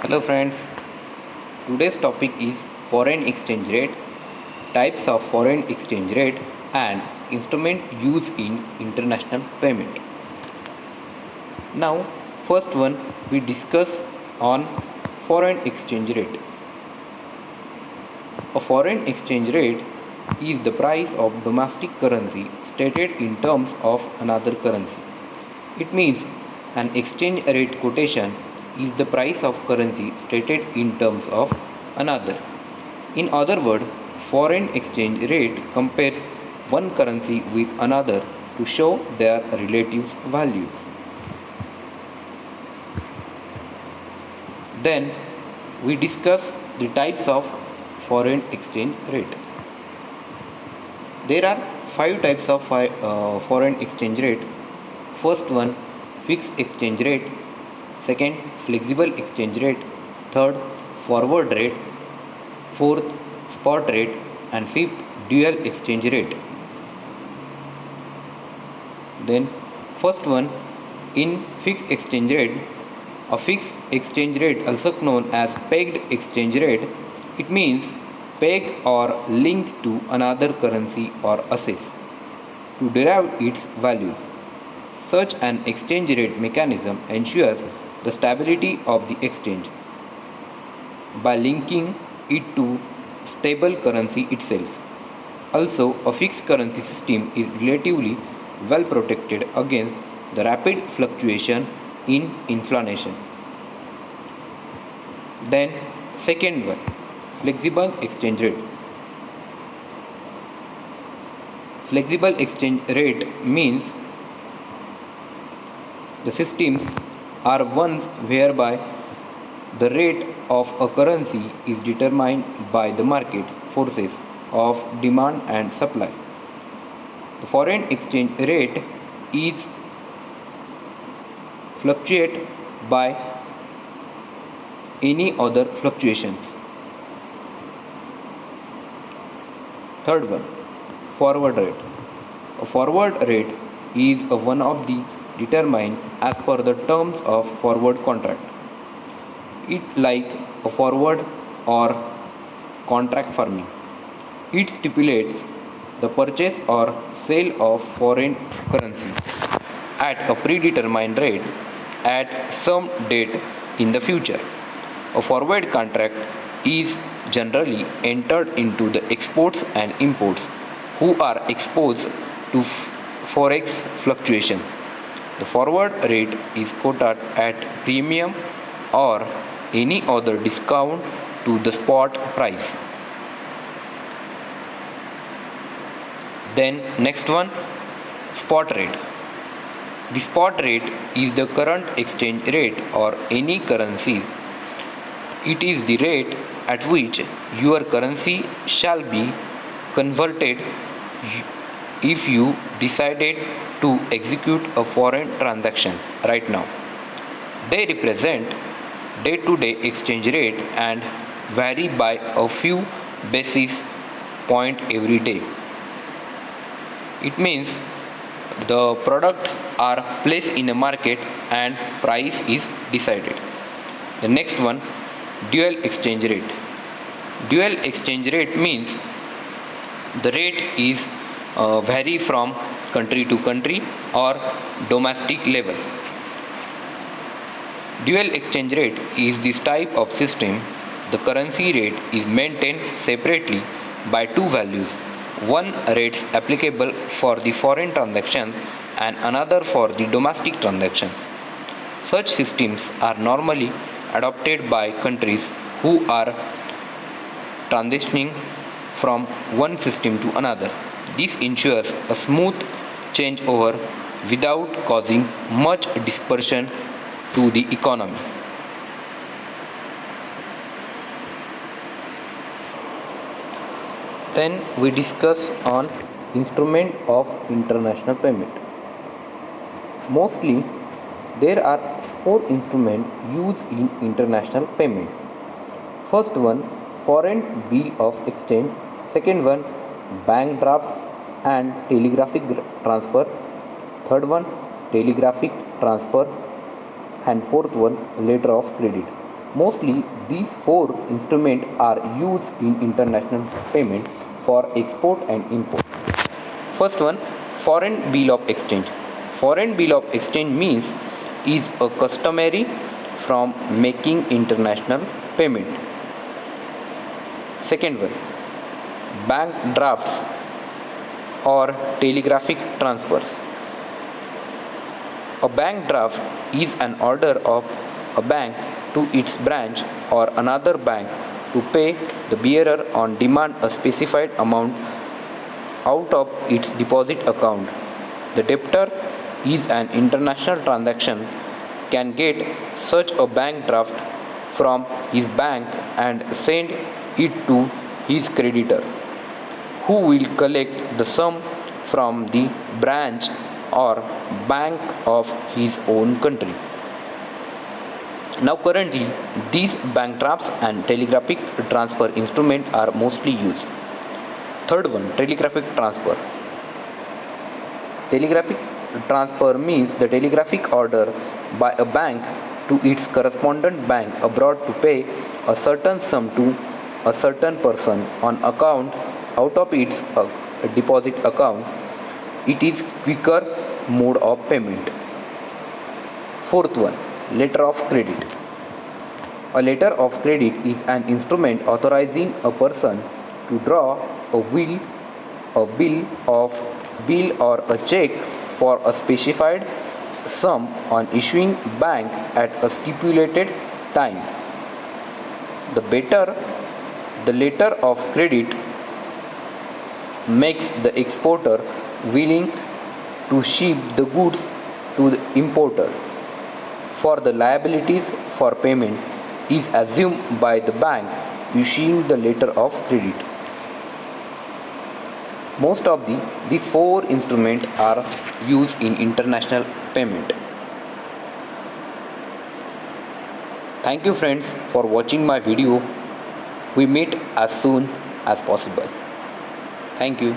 Hello friends, today's topic is foreign exchange rate, types of foreign exchange rate and instrument used in international payment. Now, first one we discuss on foreign exchange rate. A foreign exchange rate is the price of domestic currency stated in terms of another currency. It means an exchange rate quotation is the price of currency stated in terms of another. In other words, foreign exchange rate compares one currency with another to show their relative values. Then we discuss the types of foreign exchange rate. There are five types of foreign exchange rate. First one, fixed exchange rate. Second, flexible exchange rate. Third, forward rate. Fourth, spot rate. And fifth, dual exchange rate. Then first one, in fixed exchange rate. A fixed exchange rate, also known as pegged exchange rate, it means peg or linked to another currency or asset to derive its values. Such an exchange rate mechanism ensures the stability of the exchange by linking it to stable currency itself. Also, a fixed currency system is relatively well protected against the rapid fluctuation in inflation. Then, second one, flexible exchange rate. Flexible exchange rate means the systems are ones whereby the rate of a currency is determined by the market forces of demand and supply. The foreign exchange rate is fluctuated by any other fluctuations. Third one, forward rate. A forward rate is one of the determined as per the terms of forward contract. It like a forward or contract firming. It stipulates the purchase or sale of foreign currency at a predetermined rate at some date in the future. A forward contract is generally entered into the exports and imports who are exposed to forex fluctuation. The forward rate is quoted at premium or any other discount to the spot price. Then next one, spot rate. The spot rate is the current exchange rate or any currency. It is the rate at which your currency shall be converted if you decided to execute a foreign transaction right now. They represent day-to-day exchange rate and vary by a few basis points every day. It means the product are placed in a market and price is decided. The next one, dual exchange rate. Dual exchange rate means the rate is vary from country to country or domestic level. Dual exchange rate is this type of system. The currency rate is maintained separately by two values. One rates applicable for the foreign transaction and another for the domestic transactions. Such systems are normally adopted by countries who are transitioning from one system to another. This ensures a smooth changeover without causing much dispersion to the economy. Then we discuss on instrument of international payment. Mostly there are four instruments used in international payments. First one, foreign bill of exchange. Second one, bank drafts and telegraphic transfer. Third one, telegraphic transfer. And fourth one, letter of credit. Mostly, these four instruments are used in international payment for export and import. First one, foreign bill of exchange. Foreign bill of exchange means is a customary from making international payment. Second one, bank drafts or telegraphic transfers. A bank draft is an order of a bank to its branch or another bank to pay the bearer on demand a specified amount out of its deposit account. The debtor is an international transaction can get such a bank draft from his bank and send it to his creditor, who will collect the sum from the branch or bank of his own country. Now currently, these bank drafts and telegraphic transfer instruments are mostly used. Third one, telegraphic transfer. Telegraphic transfer means the telegraphic order by a bank to its correspondent bank abroad to pay a certain sum to a certain person on account out of its deposit account. It is quicker mode of payment. Fourth one, letter of credit. A letter of credit is an instrument authorizing a person to draw a bill or a check for a specified sum on issuing bank at a stipulated time. The letter of credit makes the exporter willing to ship the goods to the importer, for the liabilities for payment is assumed by the bank issuing the letter of credit. Most of these four instruments are used in international payment. Thank you friends for watching my video. We meet as soon as possible. Thank you.